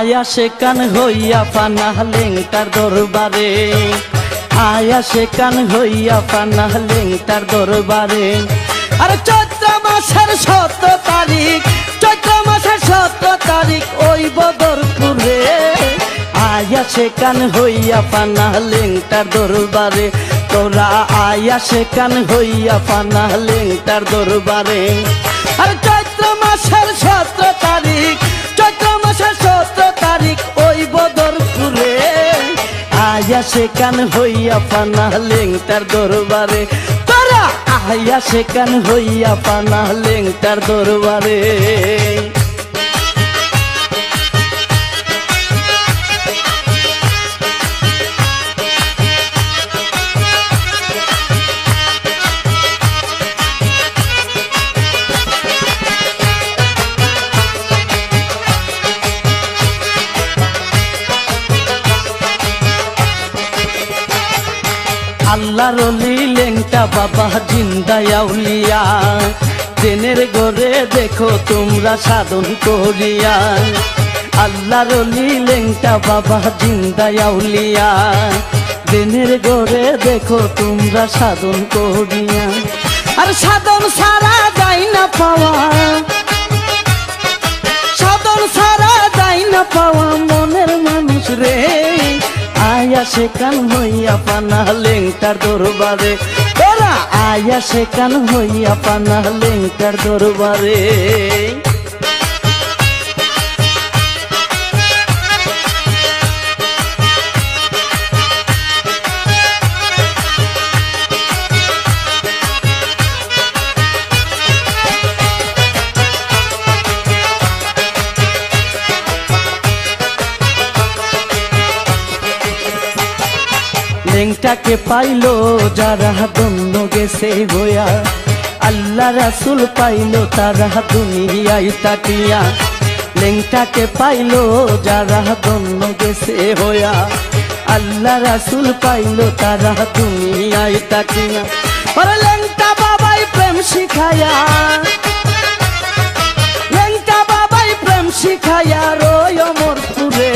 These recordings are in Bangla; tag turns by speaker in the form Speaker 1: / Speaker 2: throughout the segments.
Speaker 1: আয়া সে কান হইয়া পানা লেংটার দরবারে, আয়া সে কান হইয়া পানা লেংটার দরবারে। আরে চৈত্র মাসের 17 তারিখ, চৈত্র মাসের 17 তারিখ ওই বদরপুরে, আয়া সে কান হইয়া পানা লেংটার দরবারে। তোরা আয়া সে কান হইয়া পানা লেংটার দরবারে। আরে চৈত্র মাসের 17 তারিখ, চৈত্র মাসের 17 তারিখ ওই বদরপুরে, আয়া সে কান হইয়া পানা লেংটার দরবারে। তোরা আয়া সে কান হইয়া পানা লেংটার দরবারে। আল্লাহর ওলি লেংটা বাবা জিন্দা আউলিয়া, দিনের ঘরে দেখো তোমরা সাধন করিয়া। আল্লাহর ওলি লেংটা বাবা জিন্দা আউলিয়া, দিনের ঘরে দেখো তোমরা সাধন করিয়া। আর সাধন সারা যায় না পাওয়া, সাধন সারা যায় না পাওয়া মনের মানুষ রে, আয়া সে কান হইয়া পানা লেংটার দরবারে। তোরা আয়া সে কান হইয়া পানা লেংটার দরবারে। লেংটাকে পাইলো যারা ধন্য গেছে হইয়া, আল্লাহ রাসূল পাইলো তারা দুনিয়ায় তাকিয়া। লেংটাকে পাইলো যারা ধন্য গেছে হইয়া, আল্লাহ রাসূল পাইলো তারা দুনিয়ায় তাকিয়া। ওরে লেংটা বাবাই প্রেম শিখায়া, লেংটা বাবাই প্রেম শিখায়া রয় অমরপুরে,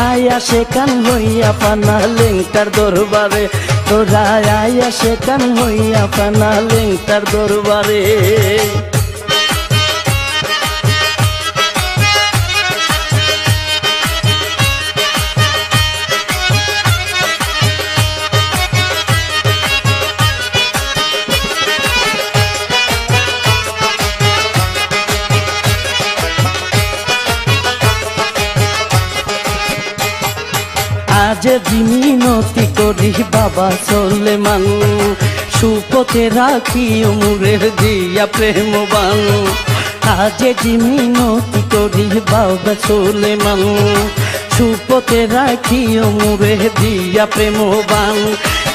Speaker 1: আয়া সে কান হইয়া পানা লেংটার দরবারে। তোরা আয়া সে কান হইয়া পানা লেংটার দরবারে। আজ মিনতি করি বাবা সুলেমান, সুপথে রাখি উমরের দিয়া প্রেমবান। আজ মিনতি করি বাবা সুলেমান, সুপথে রাখি উমরের দিয়া প্রেমবান।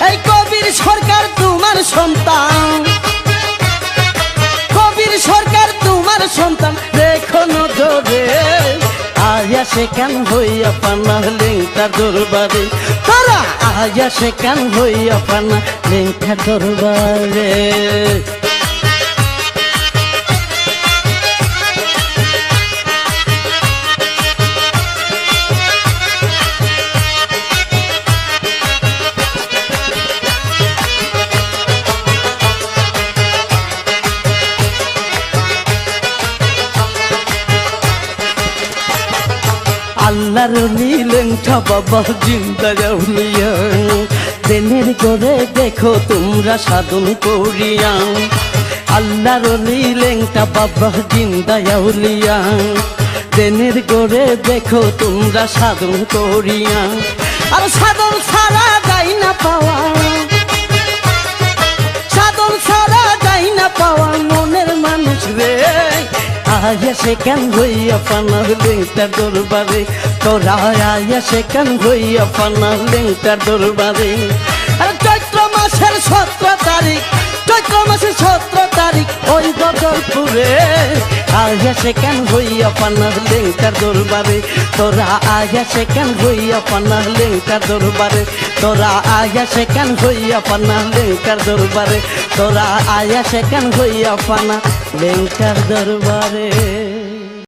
Speaker 1: এই কবির সরকার তোমার সন্তান, কবির সরকার তোমার সন্তান দেখো নজরে, আয়া সে কান হইয়া পানা লেংটার দরবারে। তোরা আয়া সে কান হইয়া পানা লেংটার দরবারে। আল্লাহর ওলি লেংটা বাবা জিন্দা আউলিয়া, দিনের ঘরে দেখো তোমরা সাধন করিয়া। আল্লাহর ওলি লেংটা বাবা জিন্দা আউলিয়া, দিনের ঘরে দেখো তোমরা সাধন করিয়া। আর সাধন সারা যায় না পাওয়া, সাধন সারা যায় না পাওয়া মনের মানুষ রে, আয়া সে কান হইয়া পানা লেংটার দরবারে। তোরা আয়া সে কান হইয়া পানা লেংটার দরবারে। আর চৈত্র মাসের 17 তারিখ, চৈত্র মাসের 17 তারিখ ওই বদরপুরে, আয়া সে কান হইয়া পানা লেংটার দরবারে। তোরা আয়া সে কান হইয়া পানা লেংটার দরবারে। তোরা আয়া সে কান হইয়া পানা লেংটার দরবারে। তোরা আয়া সে কান হইয়া পানা লেংটার দরবারে।